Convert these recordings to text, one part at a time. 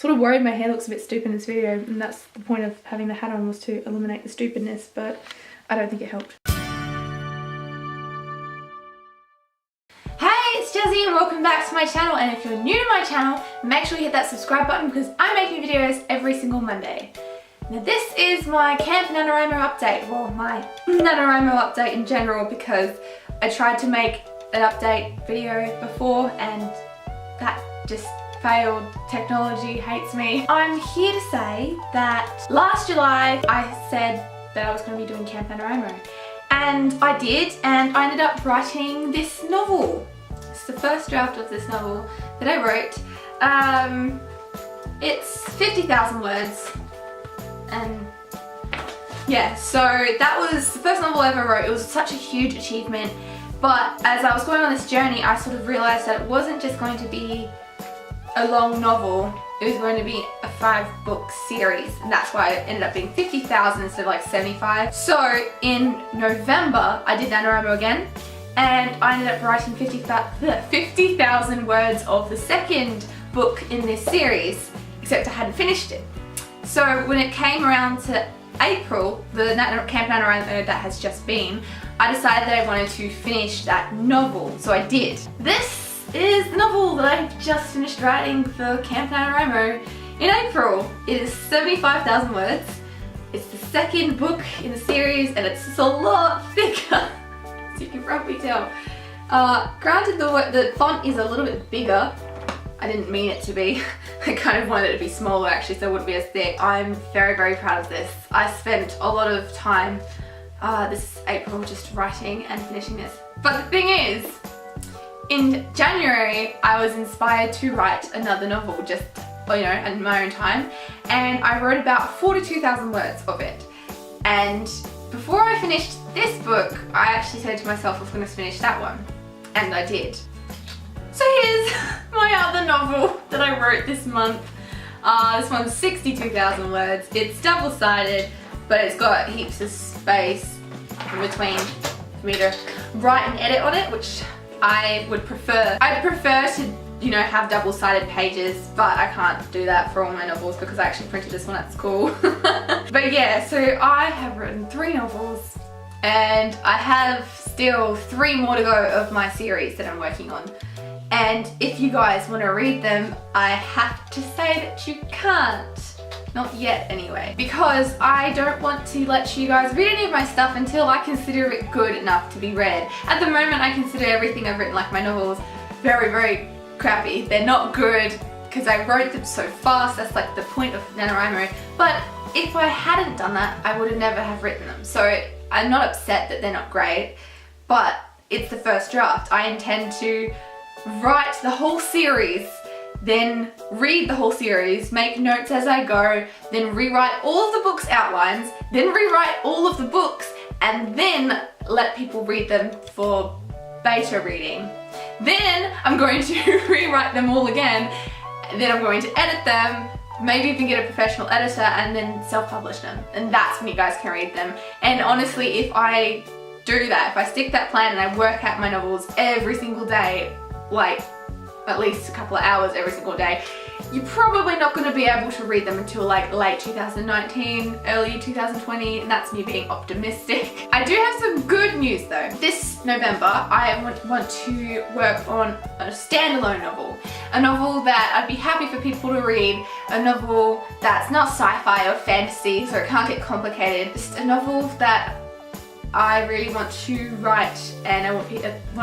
Sort of worried my hair looks a bit stupid in this video, and that's the point of having the hat on, was to eliminate the stupidness, but I don't think it helped. Hey, it's Jazzy and welcome back to my channel, and if you're new to my channel, make sure you hit that subscribe button because I'm making videos every single Monday. Now this is my Camp NaNoWriMo update, well my NaNoWriMo update in general, because I tried to make an update video before and that just failed. Technology hates me. I'm here to say that last July I said that I was going to be doing Camp NaNoWriMo, and I did, and I ended up writing this novel. It's the first draft of this novel that I wrote. It's 50,000 words. And yeah, so that was the first novel I ever wrote. It was such a huge achievement, but as I was going on this journey, I sort of realised that it wasn't just going to be a long novel, it was going to be a 5-book series, and that's why it ended up being 50,000 instead of like 75. So in November, I did NaNoWriMo again, and I ended up writing 50,000 words of the second book in this series, except I hadn't finished it. So when it came around to April, the Camp NaNoWriMo that has just been, I decided that I wanted to finish that novel, so I did. This is the novel that I just finished writing for Camp NaNoWriMo in April. It is 75,000 words. It's the second book in the series and it's just a lot thicker, as you can probably tell. Granted, the font is a little bit bigger. I didn't mean it to be. I kind of wanted it to be smaller actually, so it wouldn't be as thick. I'm very, very proud of this. I spent a lot of time this April just writing and finishing this. But the thing is, in January, I was inspired to write another novel, just, you know, in my own time, and I wrote about 42,000 words of it. And before I finished this book, I actually said to myself I was going to finish that one, and I did. So here's my other novel that I wrote this month. This one's 62,000 words. It's double-sided, but it's got heaps of space in between for me to write and edit on it, which I would prefer. I'd prefer to, you know, have double-sided pages, but I can't do that for all my novels because I actually printed this one at school. But yeah, so I have written 3 novels, and I have still 3 more to go of my series that I'm working on. And if you guys want to read them, I have to say that you can't. Not yet anyway. Because I don't want to let you guys read any of my stuff until I consider it good enough to be read. At the moment I consider everything I've written, like my novels, very, very crappy. They're not good because I wrote them so fast. That's like the point of NaNoWriMo. But if I hadn't done that, I would have never have written them. So I'm not upset that they're not great, but it's the first draft. I intend to write the whole series, then read the whole series, make notes as I go, then rewrite all of the book's outlines, then rewrite all of the books, and then let people read them for beta reading. Then I'm going to rewrite them all again, then I'm going to edit them, maybe even get a professional editor, and then self-publish them. And that's when you guys can read them. And honestly, if I do that, if I stick that plan and I work out my novels every single day, like at least a couple of hours every single day, you're probably not going to be able to read them until like late 2019, early 2020, and that's me being optimistic. I do have some good news though. This November I want to work on a standalone novel. A novel that I'd be happy for people to read. A novel that's not sci-fi or fantasy, so it can't get complicated. Just a novel that I really want to write, and I want to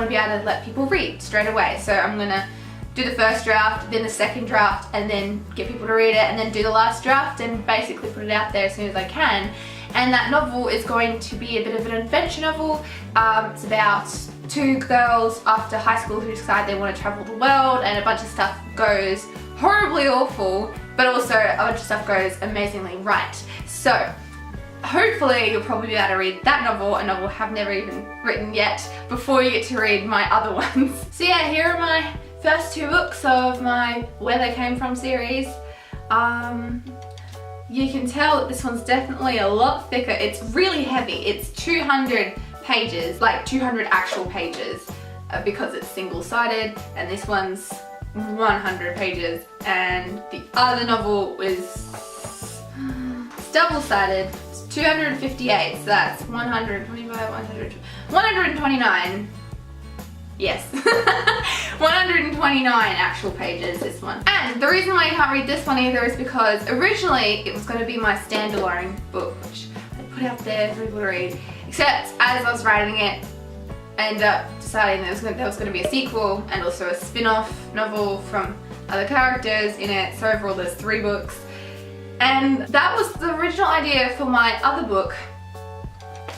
be able to let people read straight away. So I'm gonna do the first draft, then the second draft, and then get people to read it, and then do the last draft and basically put it out there as soon as I can. And that novel is going to be a bit of an adventure novel. It's about 2 girls after high school who decide they want to travel the world, and a bunch of stuff goes horribly awful, but also a bunch of stuff goes amazingly right. So hopefully you'll probably be able to read that novel, a novel I've never even written yet, before you get to read my other ones. So yeah, here are my first 2 books of my Where They Came From series. You can tell that this one's definitely a lot thicker. It's really heavy. It's 200 pages, like 200 actual pages, because it's single-sided, and this one's 100 pages, and the other novel is double-sided. It's 258, so that's 125, 129. Yes. 129 actual pages, this one. And the reason why I can't read this one either is because originally it was going to be my standalone book, which I put out there for people to read. Except as I was writing it, I ended up deciding there was going to be a sequel and also a spin-off novel from other characters in it. So overall there's 3 books. And that was the original idea for my other book,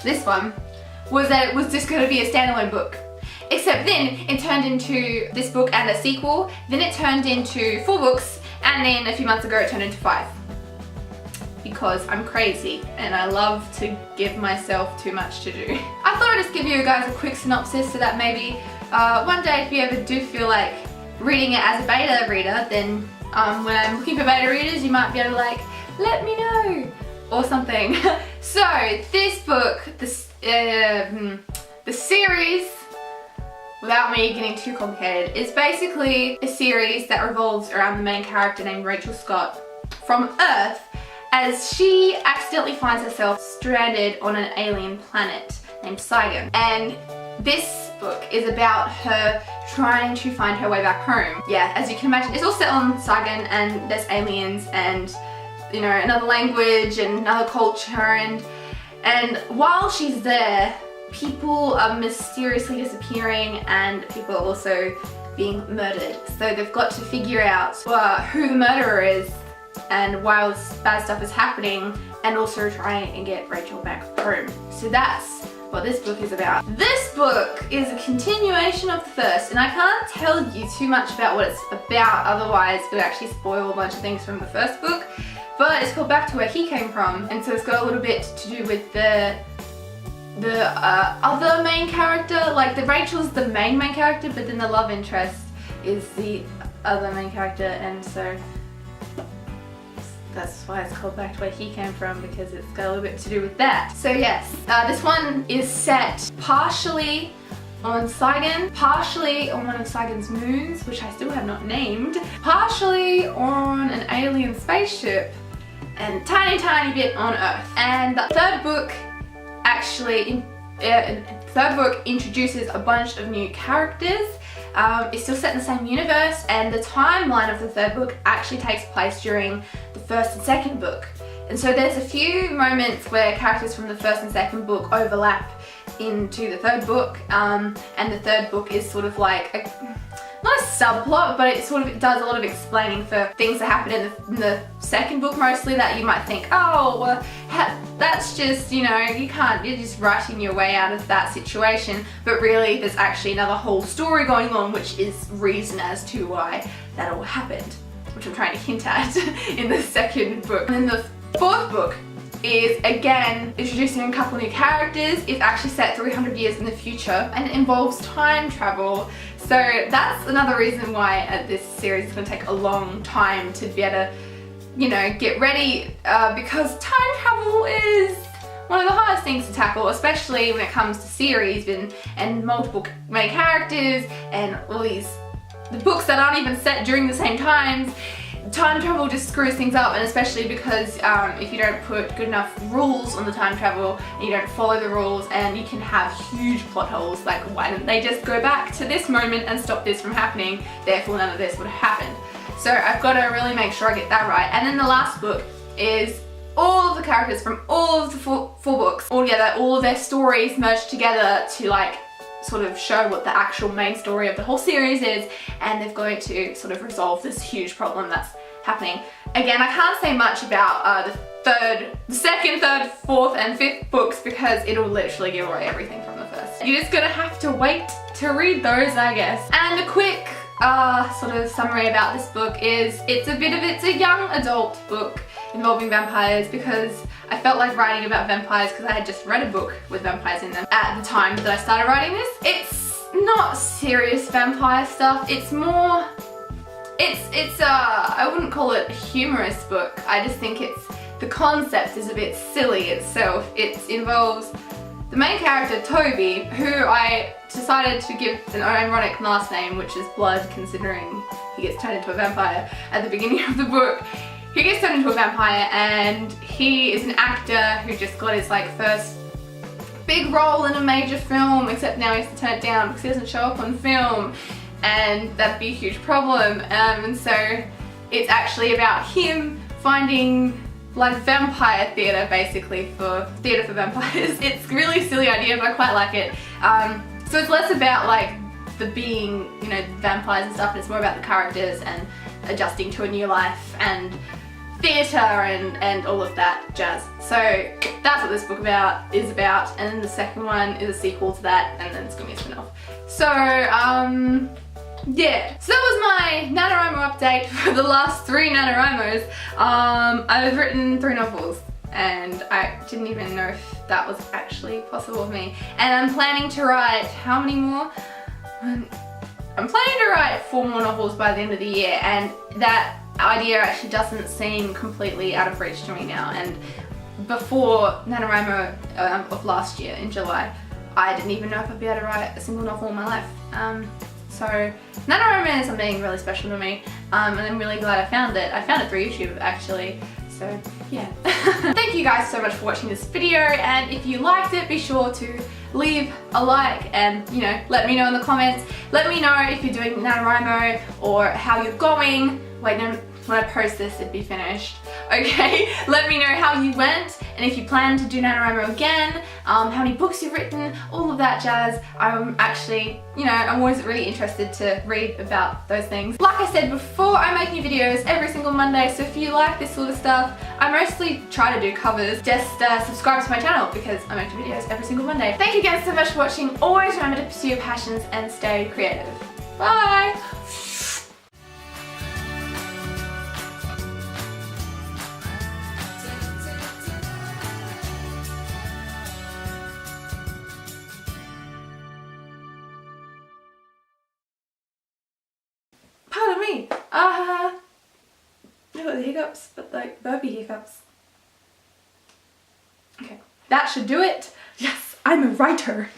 this one, was that it was just going to be a standalone book. Except then it turned into this book and a sequel, then it turned into 4 books, and then a few months ago it turned into 5. Because I'm crazy and I love to give myself too much to do. I thought I'd just give you guys a quick synopsis so that maybe one day if you ever do feel like reading it as a beta reader, then when I'm looking for beta readers you might be able to like, let me know, or something. So this book, the series, without me getting too complicated, is basically a series that revolves around the main character named Rachel Scott from Earth, as she accidentally finds herself stranded on an alien planet named Saigon. And this book is about her trying to find her way back home. Yeah, as you can imagine, it's all set on Saigon, and there's aliens and, you know, another language and another culture, and while she's there, people are mysteriously disappearing and people are also being murdered. So they've got to figure out who the murderer is and why all this bad stuff is happening, and also try and get Rachel back home. So that's what this book is about. This book is a continuation of the first, and I can't tell you too much about what it's about, otherwise it would actually spoil a bunch of things from the first book. But it's called Back to Where He Came From, and so it's got a little bit to do with the other main character. Like Rachel's the main character, but then the love interest is the other main character, and so that's why it's called Back to Where He Came From, because it's got a little bit to do with that. So yes, this one is set partially on Saigon, partially on one of Saigon's moons, which I still have not named, partially on an alien spaceship, and a tiny bit on Earth. And the third book actually, third book introduces a bunch of new characters. It's still set in the same universe, and the timeline of the third book actually takes place during the first and second book. And so there's a few moments where characters from the first and second book overlap into the third book, and the third book is sort of like not a subplot, but it does a lot of explaining for things that happen in the second book mostly, that you might think, oh, well, that's just, you know, you're just writing your way out of that situation, but really there's actually another whole story going on, which is reason as to why that all happened, which I'm trying to hint at in the second book. And then the fourth book is again introducing a couple new characters. It's actually set 300 years in the future, and it involves time travel. So that's another reason why this series is going to take a long time to be able to, you know, get ready, because time travel is one of the hardest things to tackle, especially when it comes to series and multiple main characters and all the books that aren't even set during the same times. Time travel just screws things up, and especially because if you don't put good enough rules on the time travel and you don't follow the rules, and you can have huge plot holes, like why didn't they just go back to this moment and stop this from happening, therefore none of this would have happened. So I've got to really make sure I get that right. And then the last book is all of the characters from all of the four books all together, all of their stories merged together to like sort of show what the actual main story of the whole series is, and they're going to sort of resolve this huge problem that's happening. Again, I can't say much about the second, third, fourth and fifth books because it'll literally give away everything from the first. You're just gonna have to wait to read those, I guess. And a quick sort of summary about this book is it's a young adult book involving vampires, because I felt like writing about vampires because I had just read a book with vampires in them at the time that I started writing this. It's not serious vampire stuff. It's more, I wouldn't call it a humorous book. I just think the concept is a bit silly itself. It involves the main character, Toby, who I decided to give an ironic last name, which is Blood, considering he gets turned into a vampire at the beginning of the book. He gets turned into a vampire, and he is an actor who just got his like first big role in a major film, except now he has to turn it down because he doesn't show up on film, and that'd be a huge problem. And so it's actually about him finding like vampire theatre, basically, for theatre for vampires. It's a really silly idea, but I quite like it. So it's less about like the being, you know, vampires and stuff, and it's more about the characters and adjusting to a new life and theatre and all of that jazz. So that's what this book is about, and then the second one is a sequel to that, and then it's gonna be a spin-off. So yeah, so that was my NaNoWriMo update for the last 3 NaNoWriMos. I've written 3 novels, and I didn't even know if that was actually possible of me. And I'm planning to write, how many more? I'm planning to write 4 more novels by the end of the year, and that idea actually doesn't seem completely out of reach to me now. And before NaNoWriMo of last year in July, I didn't even know if I'd be able to write a single novel in my life. So NaNoWriMo is something really special to me, and I'm really glad I found it. I found it through YouTube actually, so yeah. Thank you guys so much for watching this video, and if you liked it, be sure to leave a like and, you know, let me know in the comments. Let me know if you're doing NaNoWriMo or how you're going. Wait, no, when I post this it'd be finished. Okay, let me know how you went, and if you plan to do NaNoWriMo again, how many books you've written, all of that jazz. I'm actually, you know, I'm always really interested to read about those things. Like I said before, I make new videos every single Monday, so if you like this sort of stuff, I mostly try to do covers. Just subscribe to my channel because I make new videos every single Monday. Thank you again so much for watching. Always remember to pursue your passions and stay creative. Bye! Pardon me. I got the hiccups, but like burpy hiccups. Okay, that should do it. Yes, I'm a writer.